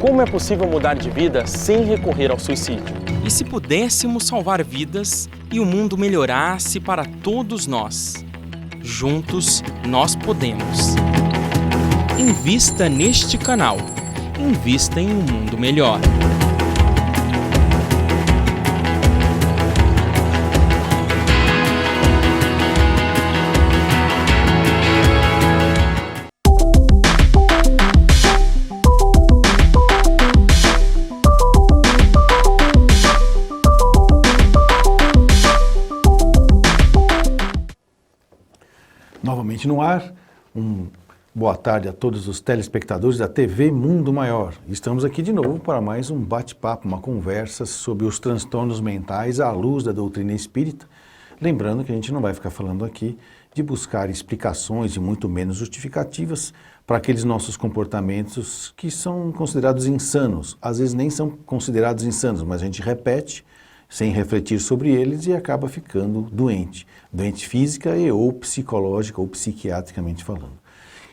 Como é possível mudar de vida sem recorrer ao suicídio? E se pudéssemos salvar vidas e o mundo melhorasse para todos nós? Juntos, nós podemos. Invista neste canal. Invista em um mundo melhor. Novamente no ar, boa tarde a todos os telespectadores da TV Mundo Maior. Estamos aqui de novo para mais um bate-papo, uma conversa sobre os transtornos mentais à luz da doutrina espírita. Lembrando que a gente não vai ficar falando aqui de buscar explicações e muito menos justificativas para aqueles nossos comportamentos que são considerados insanos. Às vezes nem são considerados insanos, mas a gente repete sem refletir sobre eles e acaba ficando doente física e ou psicológica ou psiquiatricamente falando.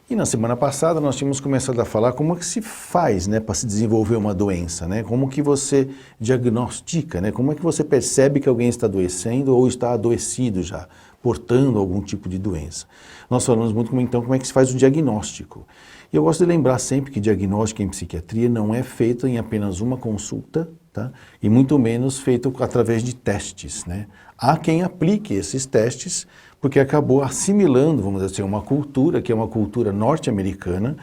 E na semana passada nós tínhamos começado a falar como é que se faz, para se desenvolver uma doença, como que você diagnostica, como é que você percebe que alguém está adoecendo ou está adoecido já, portando algum tipo de doença. Nós falamos muito então como é que se faz o diagnóstico. E eu gosto de lembrar sempre que diagnóstico em psiquiatria não é feito em apenas uma consulta, e muito menos feito através de testes. Há quem aplique esses testes porque acabou assimilando, vamos dizer assim, uma cultura que é uma cultura norte-americana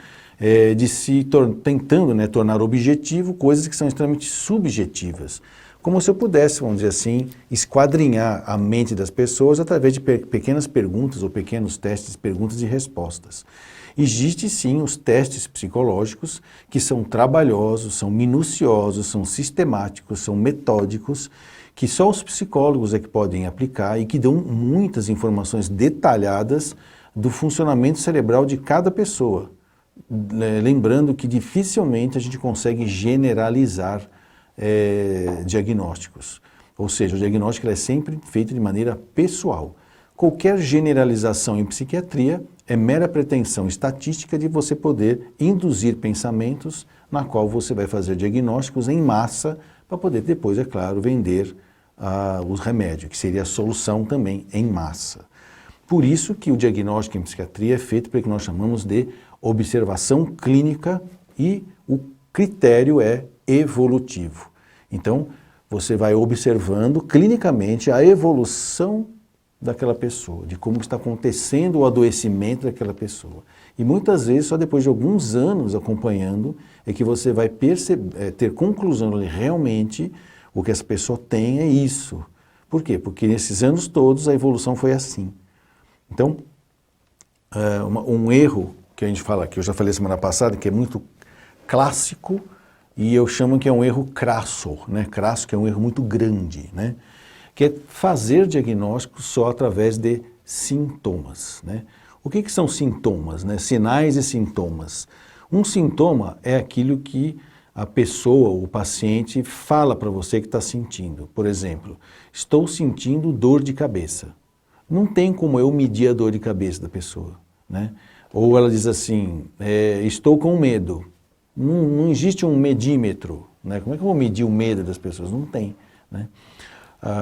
de se tentando tornar objetivo coisas que são extremamente subjetivas. Como se eu pudesse, vamos dizer assim, esquadrinhar a mente das pessoas através de pequenas perguntas ou pequenos testes, perguntas e respostas. Existem sim os testes psicológicos que são trabalhosos, são minuciosos, são sistemáticos, são metódicos, que só os psicólogos é que podem aplicar e que dão muitas informações detalhadas do funcionamento cerebral de cada pessoa. Lembrando que dificilmente a gente consegue generalizar diagnósticos. Ou seja, o diagnóstico é sempre feito de maneira pessoal. Qualquer generalização em psiquiatria é mera pretensão estatística de você poder induzir pensamentos na qual você vai fazer diagnósticos em massa para poder depois, é claro, vender os remédios, que seria a solução também em massa. Por isso que o diagnóstico em psiquiatria é feito pelo que nós chamamos de observação clínica e o critério é evolutivo. Então, você vai observando clinicamente a evolução daquela pessoa, de como está acontecendo o adoecimento daquela pessoa. E muitas vezes, só depois de alguns anos acompanhando, é que você vai ter conclusão de realmente o que essa pessoa tem é isso. Por quê? Porque nesses anos todos a evolução foi assim. Então, um erro que a gente fala, que eu já falei semana passada, que é muito clássico, e eu chamo que é um erro crasso, crasso que é um erro muito grande, que é fazer diagnóstico só através de sintomas. O que são sintomas? Sinais e sintomas. Um sintoma é aquilo que a pessoa, o paciente, fala para você que está sentindo. Por exemplo, estou sentindo dor de cabeça. Não tem como eu medir a dor de cabeça da pessoa. Ou ela diz assim, estou com medo. Não existe um medímetro. Como é que eu vou medir o medo das pessoas? Não tem.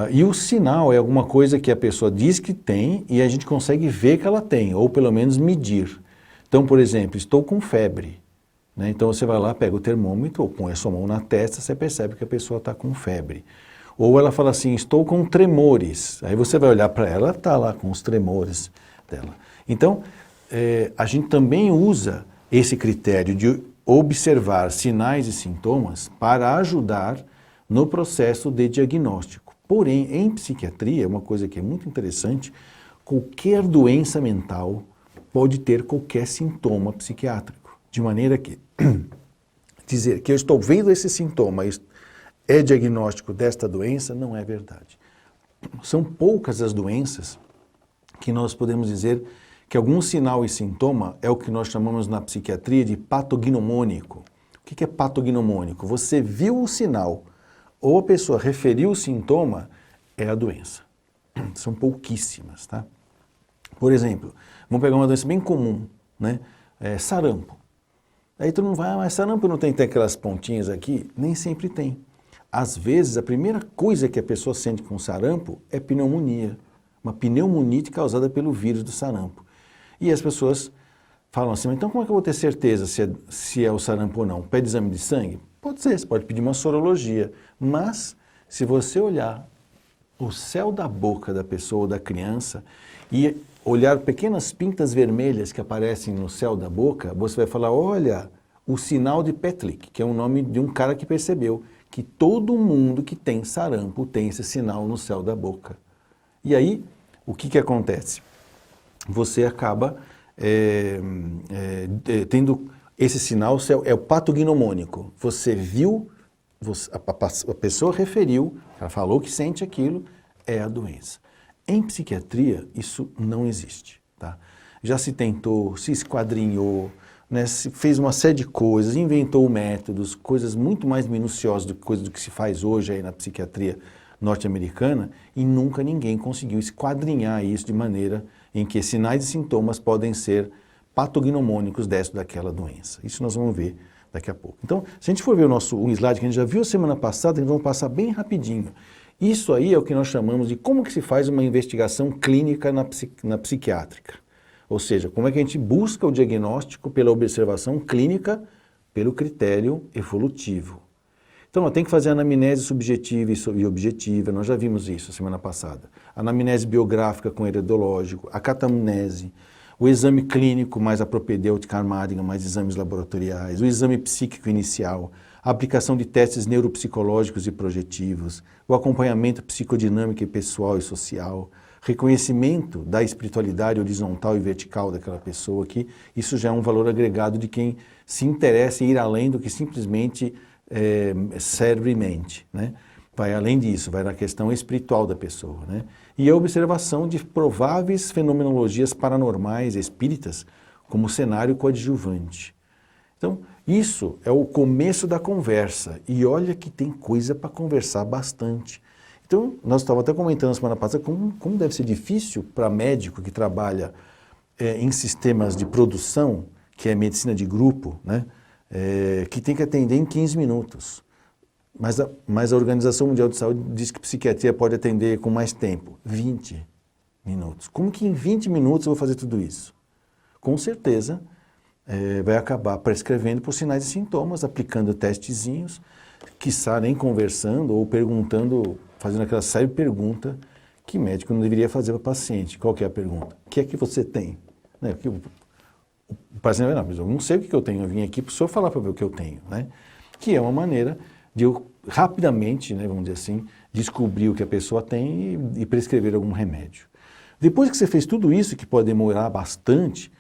E o sinal é alguma coisa que a pessoa diz que tem e a gente consegue ver que ela tem, ou pelo menos medir. Então, por exemplo, estou com febre. Então você vai lá, pega o termômetro, ou põe a sua mão na testa, você percebe que a pessoa está com febre. Ou ela fala assim, estou com tremores. Aí você vai olhar para ela, está lá com os tremores dela. Então, a gente também usa esse critério de observar sinais e sintomas para ajudar no processo de diagnóstico. Porém, em psiquiatria, uma coisa que é muito interessante, qualquer doença mental pode ter qualquer sintoma psiquiátrico. De maneira que dizer que eu estou vendo esse sintoma é diagnóstico desta doença não é verdade. São poucas as doenças que nós podemos dizer que algum sinal e sintoma é o que nós chamamos na psiquiatria de patognomônico. O que é patognomônico? Você viu o sinal ou a pessoa referiu o sintoma, é a doença. São pouquíssimas, tá? Por exemplo, vamos pegar uma doença bem comum, sarampo. Aí todo mundo vai, mas sarampo não tem aquelas pontinhas aqui? Nem sempre tem. Às vezes, a primeira coisa que a pessoa sente com sarampo é pneumonia. Uma pneumonite causada pelo vírus do sarampo. E as pessoas falam assim, então como é que eu vou ter certeza se é o sarampo ou não? Pede exame de sangue? Pode ser, você pode pedir uma sorologia. Mas, se você olhar o céu da boca da pessoa ou da criança e olhar pequenas pintas vermelhas que aparecem no céu da boca, você vai falar, olha, o sinal de Petlik, que é o nome de um cara que percebeu que todo mundo que tem sarampo tem esse sinal no céu da boca. E aí, o que acontece? Você acaba tendo esse sinal, é o patognomônico. Você viu, a pessoa referiu, ela falou que sente aquilo, é a doença. Em psiquiatria, isso não existe. Tá? Já se tentou, se esquadrinhou, né, se fez uma série de coisas, inventou métodos, coisas muito mais minuciosas do que se faz hoje aí na psiquiatria norte-americana, e nunca ninguém conseguiu esquadrinhar isso de maneira em que sinais e sintomas podem ser patognomônicos daquela doença. Isso nós vamos ver daqui a pouco. Então, se a gente for ver um slide que a gente já viu semana passada, nós vamos passar bem rapidinho. Isso aí é o que nós chamamos de como que se faz uma investigação clínica na psiquiátrica. Ou seja, como é que a gente busca o diagnóstico pela observação clínica, pelo critério evolutivo. Então, tem que fazer anamnese subjetiva e objetiva, nós já vimos isso semana passada. Anamnese biográfica com heredológico, a catamnese, o exame clínico mais a propedêutica armática, mais exames laboratoriais, o exame psíquico inicial, a aplicação de testes neuropsicológicos e projetivos, o acompanhamento psicodinâmico e pessoal e social, reconhecimento da espiritualidade horizontal e vertical daquela pessoa, que isso já é um valor agregado de quem se interessa em ir além do que simplesmente cérebro e mente, né? Vai além disso, vai na questão espiritual da pessoa, né? E a observação de prováveis fenomenologias paranormais espíritas como cenário coadjuvante. Então, isso é o começo da conversa, e olha que tem coisa para conversar bastante. Então, nós estávamos até comentando semana passada como deve ser difícil para médico que trabalha em sistemas de produção, que é medicina de grupo, né? Que tem que atender em 15 minutos. Mas a Organização Mundial de Saúde diz que psiquiatria pode atender com mais tempo, 20 minutos. Como que em 20 minutos eu vou fazer tudo isso? Com certeza vai acabar prescrevendo por sinais e sintomas, aplicando testezinhos, quiçá nem conversando ou perguntando, fazendo aquela série de pergunta que médico não deveria fazer para o paciente. Qual que é a pergunta? O que é que você tem? Né? O paciente vai, não, mas eu não sei o que eu tenho, eu vim aqui para o senhor falar para ver o que eu tenho, né? Que é uma maneira de eu rapidamente, né, vamos dizer assim, descobrir o que a pessoa tem e prescrever algum remédio. Depois que você fez tudo isso, que pode demorar bastante,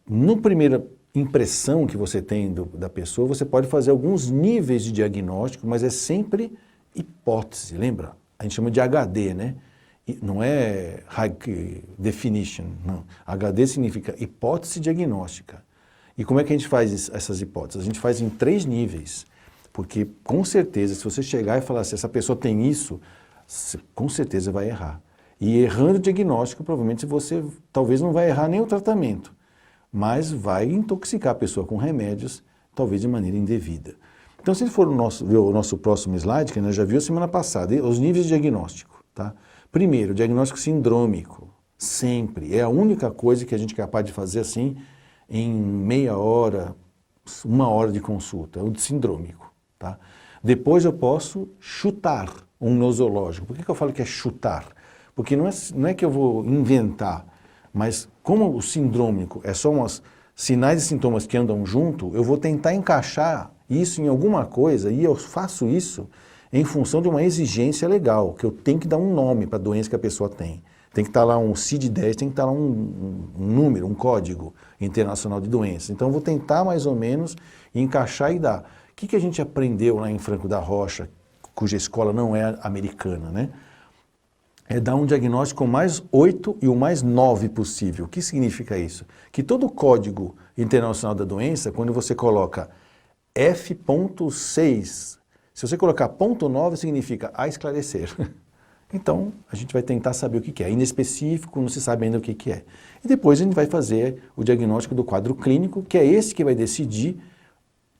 na primeira impressão que você tem da pessoa, você pode fazer alguns níveis de diagnóstico, mas é sempre hipótese, lembra? A gente chama de HD, né? Não é high definition, não. HD significa hipótese diagnóstica. E como é que a gente faz essas hipóteses? A gente faz em 3 níveis, porque com certeza, se você chegar e falar assim, essa pessoa tem isso, você, com certeza vai errar. E errando o diagnóstico, provavelmente você talvez não vai errar nem o tratamento, mas vai intoxicar a pessoa com remédios, talvez de maneira indevida. Então, se for ver o nosso próximo slide, que a gente já viu semana passada, os níveis de diagnóstico, tá? Primeiro, o diagnóstico sindrômico, sempre. É a única coisa que a gente é capaz de fazer assim em meia hora, 1 hora de consulta, o de sindrômico, tá? Depois eu posso chutar um nosológico. Por que eu falo que é chutar? Porque não é que eu vou inventar, mas como o sindrômico é só uns sinais e sintomas que andam junto, eu vou tentar encaixar isso em alguma coisa e eu faço isso em função de uma exigência legal, que eu tenho que dar um nome para a doença que a pessoa tem. Tem que estar lá um CID-10, tem que estar lá um número, um código internacional de doenças. Então eu vou tentar mais ou menos encaixar e dar. O que a gente aprendeu lá em Franco da Rocha, cuja escola não é americana, né? É dar um diagnóstico com mais 8 e o mais 9 possível. O que significa isso? Que todo o código internacional da doença, quando você coloca F.6, se você colocar ponto 9, significa a esclarecer. Então, a gente vai tentar saber o que é. Inespecífico, não se sabe ainda o que é. E depois a gente vai fazer o diagnóstico do quadro clínico, que é esse que vai decidir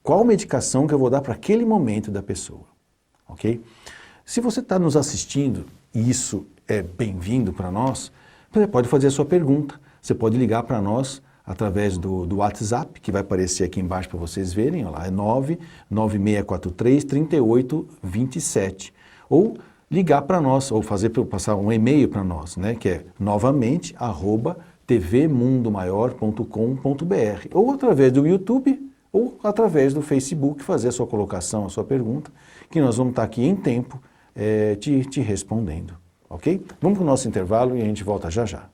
qual medicação que eu vou dar para aquele momento da pessoa. Ok? Se você está nos assistindo, e isso é bem-vindo para nós, você pode fazer a sua pergunta. Você pode ligar para nós através do WhatsApp, que vai aparecer aqui embaixo para vocês verem. Olha lá, é 99643-3827. Ou ligar para nós, ou passar um e-mail para nós, né, que é novamente @tvmundomaior.com.br, ou através do YouTube, ou através do Facebook, fazer a sua colocação, a sua pergunta, que nós vamos estar aqui em tempo te respondendo, ok? Vamos para o nosso intervalo e a gente volta já já.